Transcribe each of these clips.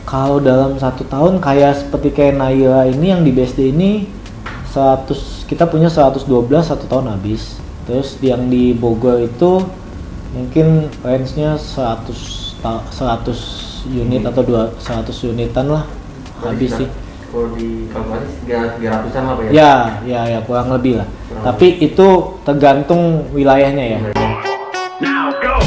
Kalau dalam 1 tahun seperti Naila ini yang di BSD ini 100, kita punya 112 1 tahun habis. Terus yang di Bogor itu mungkin range-nya 100 unit atau 100 unitan lah habis sih. Kalau di kalkulasi 300-an apa ya? Ya kurang lebih lah. Tapi itu tergantung wilayahnya ya. Now go.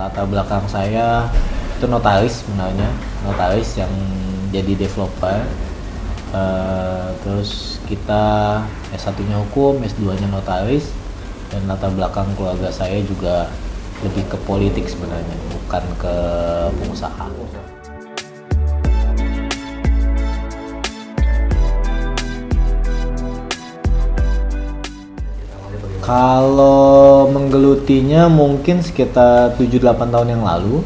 Latar belakang saya itu notaris sebenarnya, notaris yang jadi developer. Terus kita S1-nya hukum, S2-nya notaris, dan latar belakang keluarga saya juga lebih ke politik sebenarnya, bukan ke pengusaha. Kalau menggelutinya mungkin sekitar 7-8 tahun yang lalu.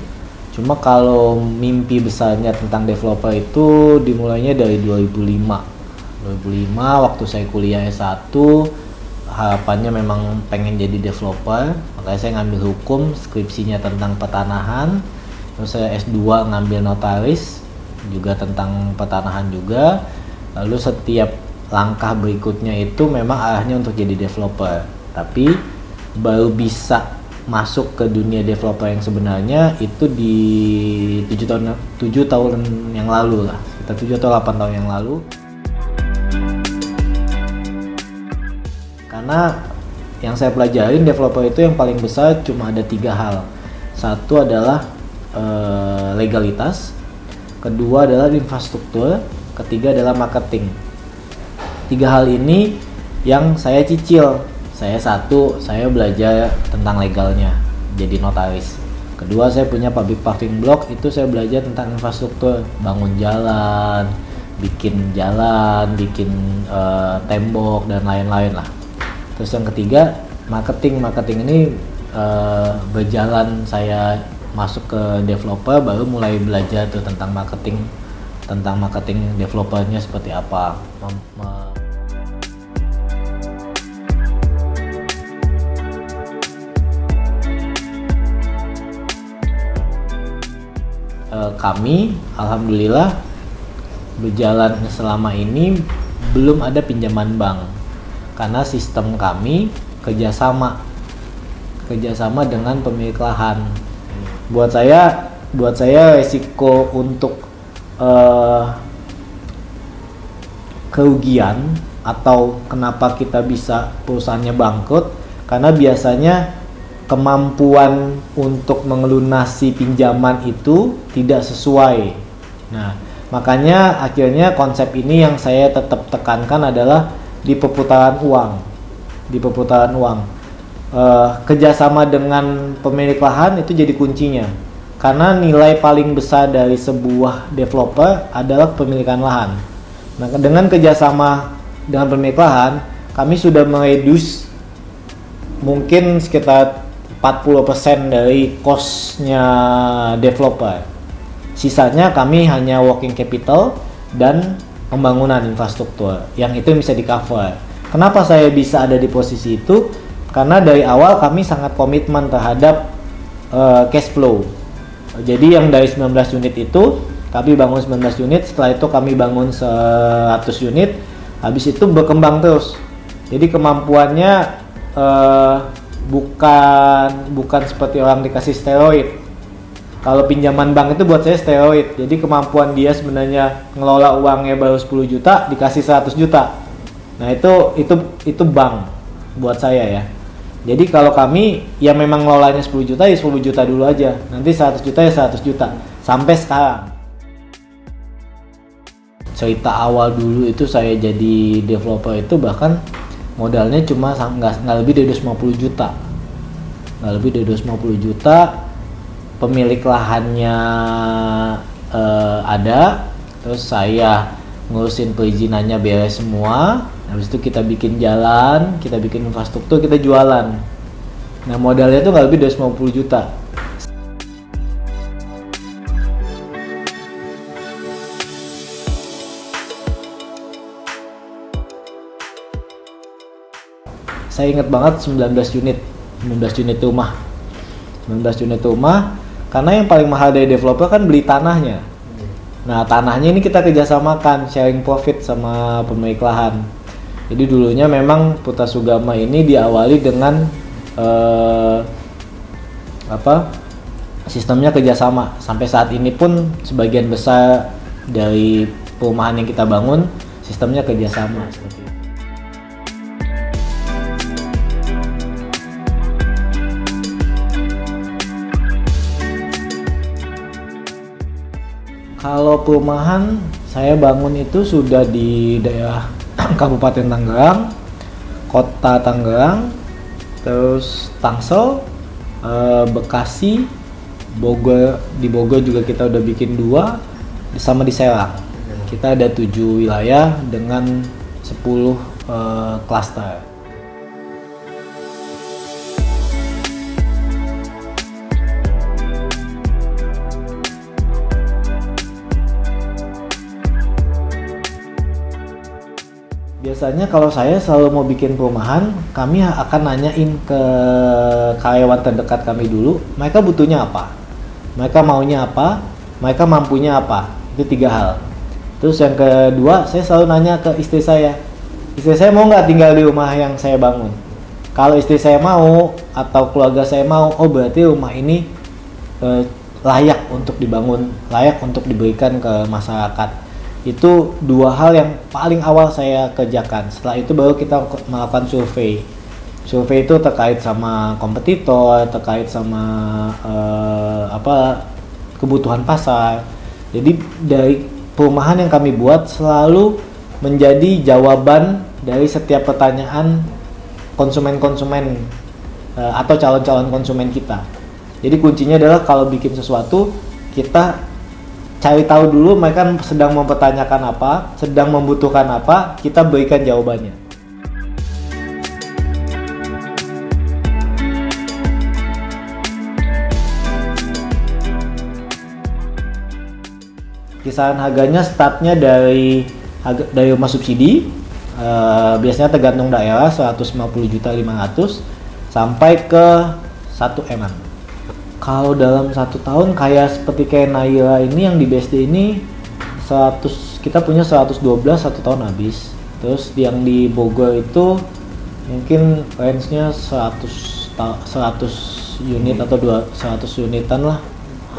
Cuma kalau mimpi besarnya tentang developer itu dimulainya dari 2005 waktu saya kuliah S1. Harapannya memang pengen jadi developer, makanya saya ngambil hukum, skripsinya tentang pertanahan. Terus saya S2 ngambil notaris, juga tentang pertanahan juga. Lalu setiap langkah berikutnya itu memang arahnya untuk jadi developer. Tapi baru bisa masuk ke dunia developer yang sebenarnya itu di 7 tahun yang lalu lah, sekitar 7 atau 8 tahun yang lalu. Karena yang saya pelajarin developer itu yang paling besar cuma ada 3 hal. Satu adalah legalitas, kedua adalah infrastruktur, ketiga adalah marketing. 3 hal ini yang saya cicil. Saya belajar tentang legalnya, jadi notaris. Kedua, saya punya public parking block, itu saya belajar tentang infrastruktur, bangun jalan, bikin tembok dan lain-lain lah. Terus yang ketiga, marketing ini berjalan saya masuk ke developer, baru mulai belajar tuh tentang marketing developernya seperti apa. Kami alhamdulillah berjalan selama ini belum ada pinjaman bank karena sistem kami kerjasama dengan pemilik lahan. Buat saya resiko untuk kerugian atau kenapa kita bisa perusahaannya bangkrut karena biasanya kemampuan untuk melunasi pinjaman itu tidak sesuai. Nah, makanya akhirnya konsep ini yang saya tetap tekankan adalah di perputaran uang. Kerjasama dengan pemilik lahan itu jadi kuncinya. Karena nilai paling besar dari sebuah developer adalah pemilikan lahan. Nah, dengan kerjasama dengan pemilik lahan, kami sudah mereduce mungkin sekitar 40% dari cost-nya developer. Sisanya kami hanya working capital dan pembangunan infrastruktur yang itu bisa di cover. Kenapa saya bisa ada di posisi itu? Karena dari awal kami sangat komitmen terhadap cash flow. Jadi yang dari 19 unit itu kami bangun 19 unit, setelah itu kami bangun 100 unit, habis itu berkembang terus. Jadi kemampuannya bukan seperti orang dikasih steroid. Kalau pinjaman bank itu buat saya steroid. Jadi kemampuan dia sebenarnya ngelola uangnya baru 10 juta dikasih 100 juta. Nah, itu bank buat saya ya. Jadi kalau kami ya memang ngelolanya 10 juta ya 10 juta dulu aja. Nanti 100 juta ya 100 juta. Sampai sekarang. Cerita awal dulu itu saya jadi developer itu bahkan modalnya cuma nggak lebih dari 250 juta. Nggak lebih dari 250 juta. Pemilik lahannya ada. Terus saya ngurusin perizinannya beres semua. Habis itu kita bikin jalan, kita bikin infrastruktur, kita jualan. Nah, modalnya tuh nggak lebih dari 250 juta. saya ingat banget 19 unit 19 unit rumah, karena yang paling mahal dari developer kan beli tanahnya. Nah, tanahnya ini kita kerjasamakan, sharing profit sama pemilik lahan. Jadi dulunya memang Putra Sugama ini diawali dengan sistemnya kerjasama. Sampai saat ini pun sebagian besar dari perumahan yang kita bangun sistemnya kerjasama seperti itu. Kalau perumahan saya bangun itu sudah di daerah Kabupaten Tangerang, Kota Tangerang, terus Tangsel, Bekasi, Bogor. Di Bogor juga kita udah bikin 2, sama di Serang. Kita ada 7 wilayah dengan 10 klaster. Biasanya kalau saya selalu mau bikin perumahan, kami akan nanyain ke karyawan terdekat kami dulu, mereka butuhnya apa, mereka maunya apa, mereka mampunya apa. Itu 3 hal. Terus yang kedua, saya selalu nanya ke istri saya mau nggak tinggal di rumah yang saya bangun. Kalau istri saya mau atau keluarga saya mau, oh berarti rumah ini layak untuk dibangun, layak untuk diberikan ke masyarakat. Itu 2 hal yang paling awal saya kerjakan. Setelah itu baru kita melakukan survei. Survei itu terkait sama kompetitor, terkait sama kebutuhan pasar. Jadi dari perumahan yang kami buat selalu menjadi jawaban dari setiap pertanyaan konsumen-konsumen atau calon-calon konsumen kita. Jadi kuncinya adalah kalau bikin sesuatu, kita cari tahu dulu mereka sedang mempertanyakan apa, sedang membutuhkan apa, kita berikan jawabannya. Kisaran harganya startnya dari rumah subsidi, biasanya tergantung daerah 150.500.000 sampai ke 1 M. Kalau dalam 1 tahun seperti Naira ini yang di BSD ini kita punya 112 1 tahun habis. Terus yang di Bogor itu mungkin range-nya 100 unit atau 100 unitan lah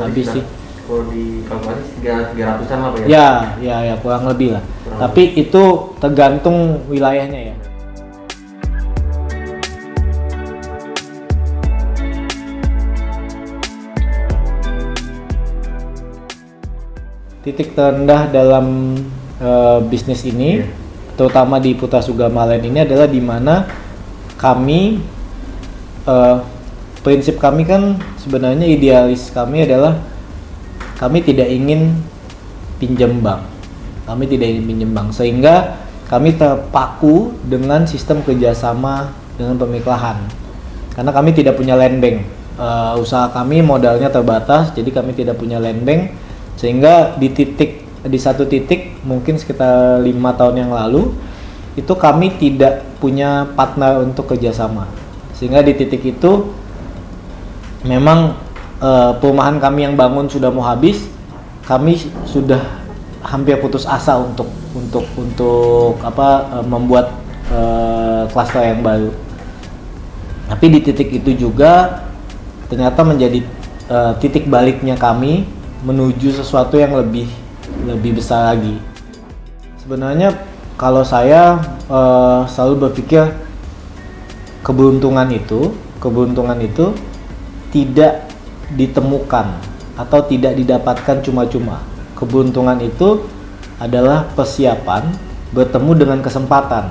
habis sih. Kalau di kabupaten 300-an lah Pak ya? Ya kurang lebih lah. Tapi itu tergantung wilayahnya ya. Titik terendah dalam bisnis ini, terutama di Putra Sugama Land ini adalah di mana kami, prinsip kami kan sebenarnya idealis kami adalah kami tidak ingin pinjam bank. Sehingga kami terpaku dengan sistem kerjasama dengan pemilik lahan. Karena kami tidak punya land bank. Usaha kami modalnya terbatas, jadi kami tidak punya land bank. Sehingga di satu titik mungkin sekitar 5 tahun yang lalu itu kami tidak punya partner untuk kerjasama. Sehingga di titik itu memang perumahan kami yang bangun sudah mau habis, kami sudah hampir putus asa untuk membuat klaster yang baru. Tapi di titik itu juga ternyata menjadi titik baliknya kami menuju sesuatu yang lebih besar lagi. Sebenarnya kalau saya selalu berpikir keberuntungan itu tidak ditemukan atau tidak didapatkan cuma-cuma. Keberuntungan itu adalah persiapan bertemu dengan kesempatan.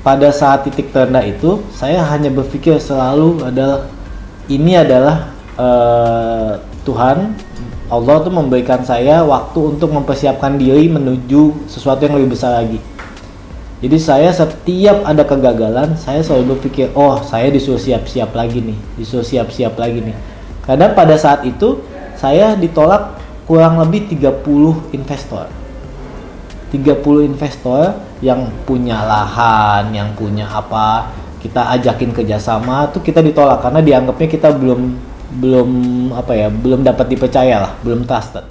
Pada saat titik terendah itu, saya hanya berpikir selalu ini adalah Tuhan, Allah tuh memberikan saya waktu untuk mempersiapkan diri menuju sesuatu yang lebih besar lagi. Jadi saya setiap ada kegagalan, saya selalu berpikir, oh saya disuruh siap-siap lagi nih. Karena pada saat itu, saya ditolak kurang lebih 30 investor. 30 investor yang punya lahan, yang punya apa, kita ajakin kerjasama tuh kita ditolak karena dianggapnya kita belum dapat dipercaya lah, belum trusted.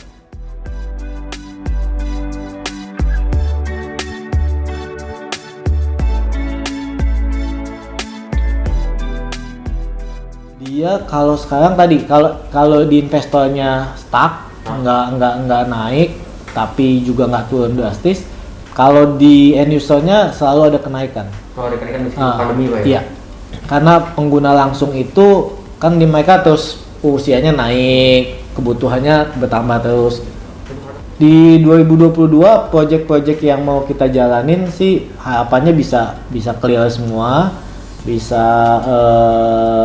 Dia kalau sekarang tadi kalau di investornya stuck, nggak naik, tapi juga nggak turun drastis. Kalau di end usernya selalu ada kenaikan. Kalau ada kenaikan meskipun pandemi Pak ya? Iya, karena pengguna langsung itu kan di mereka terus usianya naik, kebutuhannya bertambah terus. Di 2022 project-project yang mau kita jalanin sih harapannya bisa clear semua, bisa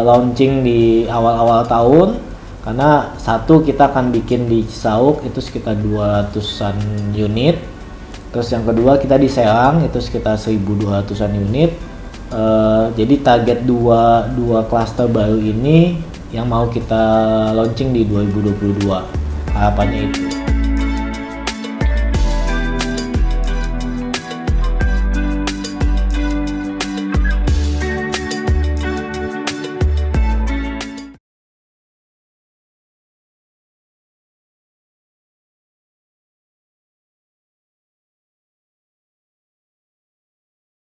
launching di awal-awal tahun. Karena satu kita akan bikin di Cisauk itu sekitar 200-an unit. Terus yang kedua kita di Serang itu sekitar 1.200-an unit. Jadi target dua klaster baru ini yang mau kita launching di 2022. Harapannya itu.